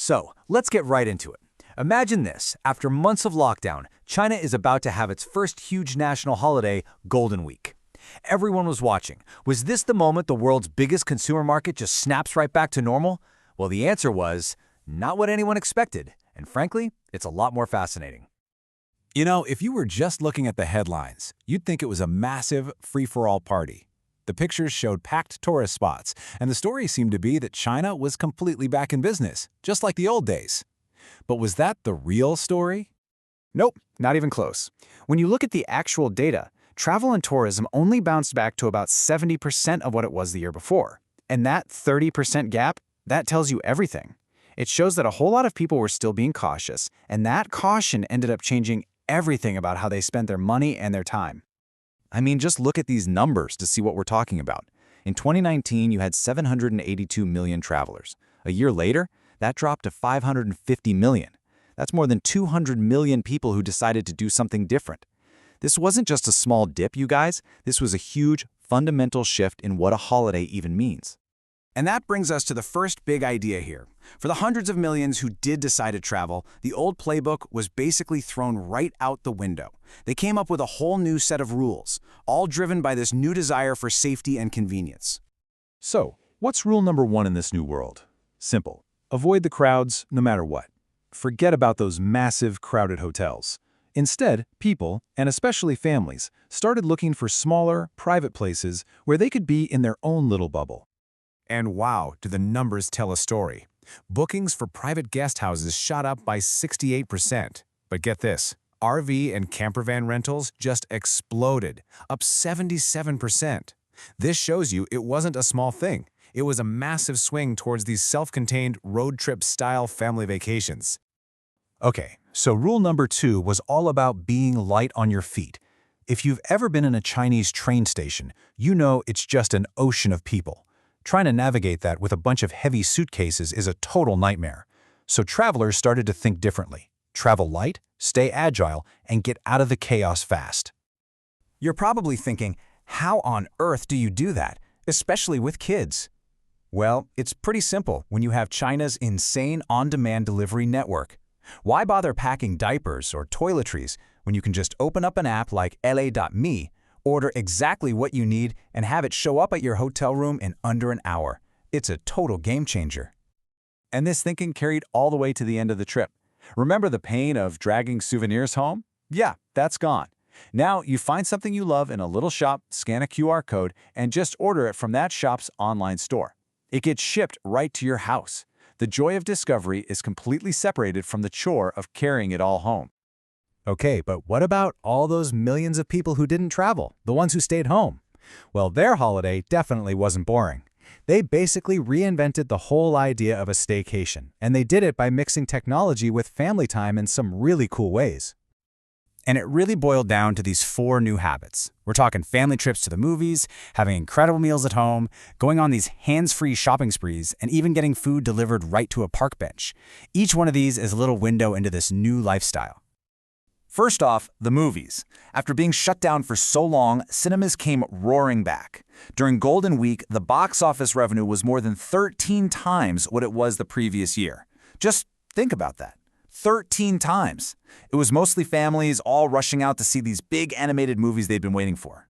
So, let's get right into it. Imagine this. After months of lockdown, China is about to have its first huge national holiday, Golden Week. Everyone was watching. Was this the moment the world's biggest consumer market just snaps right back to normal? Well, the answer was not what anyone expected. And frankly, it's a lot more fascinating. You know, if you were just looking at the headlines, you'd think it was a massive free-for-all party. The pictures showed packed tourist spots, and the story seemed to be that China was completely back in business, just like the old days. But was that the real story? Nope, not even close. When you look at the actual data, travel and tourism only bounced back to about 70% of what it was the year before. And that 30% gap, that tells you everything. It shows that a whole lot of people were still being cautious, and that caution ended up changing everything about how they spent their money and their time. I mean, just look at these numbers to see what we're talking about. In 2019, you had 782 million travelers. A year later, that dropped to 550 million. That's more than 200 million people who decided to do something different. This wasn't just a small dip, you guys. This was a huge, fundamental shift in what a holiday even means. And that brings us to the first big idea here. For the hundreds of millions who did decide to travel, the old playbook was basically thrown right out the window. They came up with a whole new set of rules, all driven by this new desire for safety and convenience. So, what's rule number one in this new world? Simple. Avoid the crowds no matter what. Forget about those massive, crowded hotels. Instead, people, and especially families, started looking for smaller, private places where they could be in their own little bubble. And wow, do the numbers tell a story. Bookings for private guest houses shot up by 68%. But get this, RV and campervan rentals just exploded, up 77%. This shows you it wasn't a small thing. It was a massive swing towards these self-contained road trip-style family vacations. Okay, so rule number 2 was all about being light on your feet. If you've ever been in a Chinese train station, you know it's just an ocean of people. Trying to navigate that with a bunch of heavy suitcases is a total nightmare. So travelers started to think differently. Travel light, stay agile, and get out of the chaos fast. You're probably thinking, how on earth do you do that, especially with kids? Well, it's pretty simple when you have China's insane on-demand delivery network. Why bother packing diapers or toiletries when you can just open up an app like la.me, order exactly what you need, and have it show up at your hotel room in under an hour? It's a total game changer. And this thinking carried all the way to the end of the trip. Remember the pain of dragging souvenirs home? Yeah, that's gone. Now you find something you love in a little shop, scan a QR code, and just order it from that shop's online store. It gets shipped right to your house. The joy of discovery is completely separated from the chore of carrying it all home. Okay, but what about all those millions of people who didn't travel, the ones who stayed home? Well, their holiday definitely wasn't boring. They basically reinvented the whole idea of a staycation, and they did it by mixing technology with family time in some really cool ways. And it really boiled down to these 4 new habits. We're talking family trips to the movies, having incredible meals at home, going on these hands-free shopping sprees, and even getting food delivered right to a park bench. Each one of these is a little window into this new lifestyle. First off, the movies. After being shut down for so long, cinemas came roaring back. During Golden Week, the box office revenue was more than 13 times what it was the previous year. Just think about that. 13 times. It was mostly families all rushing out to see these big animated movies they'd been waiting for.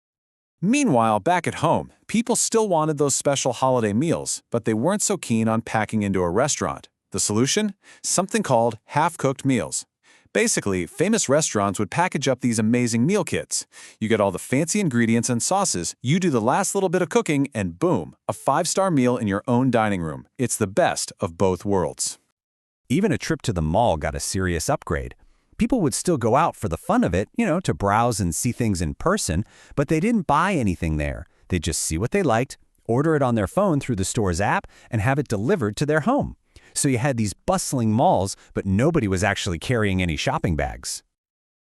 Meanwhile, back at home, people still wanted those special holiday meals, but they weren't so keen on packing into a restaurant. The solution? Something called half-cooked meals. Basically, famous restaurants would package up these amazing meal kits. You get all the fancy ingredients and sauces, you do the last little bit of cooking, and boom, a 5-star meal in your own dining room. It's the best of both worlds. Even a trip to the mall got a serious upgrade. People would still go out for the fun of it, to browse and see things in person, but they didn't buy anything there. They'd just see what they liked, order it on their phone through the store's app, and have it delivered to their home. So you had these bustling malls, but nobody was actually carrying any shopping bags.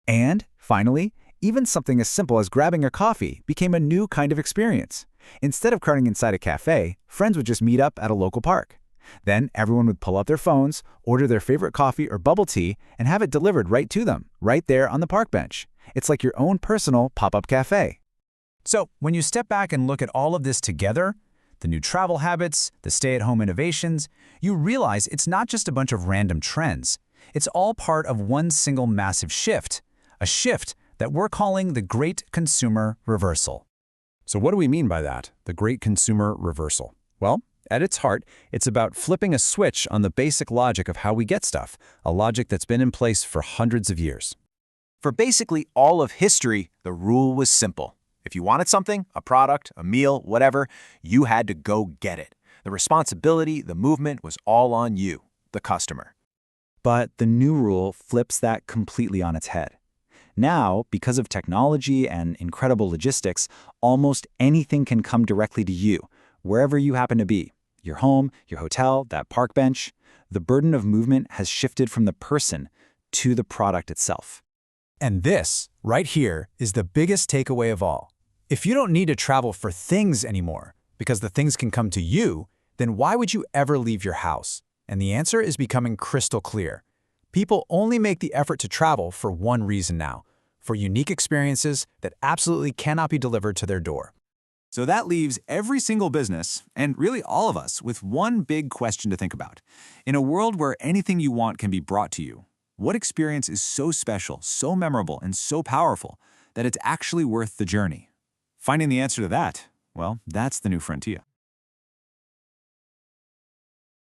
And, finally, even something as simple as grabbing a coffee became a new kind of experience. Instead of carting inside a cafe, friends would just meet up at a local park. Then everyone would pull out their phones, order their favorite coffee or bubble tea, and have it delivered right to them, right there on the park bench. It's like your own personal pop-up cafe. So, when you step back and look at all of this together, the new travel habits, the stay-at-home innovations, you realize it's not just a bunch of random trends. It's all part of one single massive shift, a shift that we're calling the Great Consumer Reversal. So what do we mean by that, the Great Consumer Reversal? Well, at its heart, it's about flipping a switch on the basic logic of how we get stuff, a logic that's been in place for hundreds of years. For basically all of history, the rule was simple. If you wanted something, a product, a meal, whatever, you had to go get it. The responsibility, the movement was all on you, the customer. But the new rule flips that completely on its head. Now, because of technology and incredible logistics, almost anything can come directly to you, wherever you happen to be. Your home, your hotel, that park bench. The burden of movement has shifted from the person to the product itself. And this, right here, is the biggest takeaway of all. If you don't need to travel for things anymore, because the things can come to you, then why would you ever leave your house? And the answer is becoming crystal clear. People only make the effort to travel for one reason now, for unique experiences that absolutely cannot be delivered to their door. So that leaves every single business, and really all of us, with one big question to think about. In a world where anything you want can be brought to you, what experience is so special, so memorable, and so powerful that it's actually worth the journey? Finding the answer to that, well, that's the new frontier.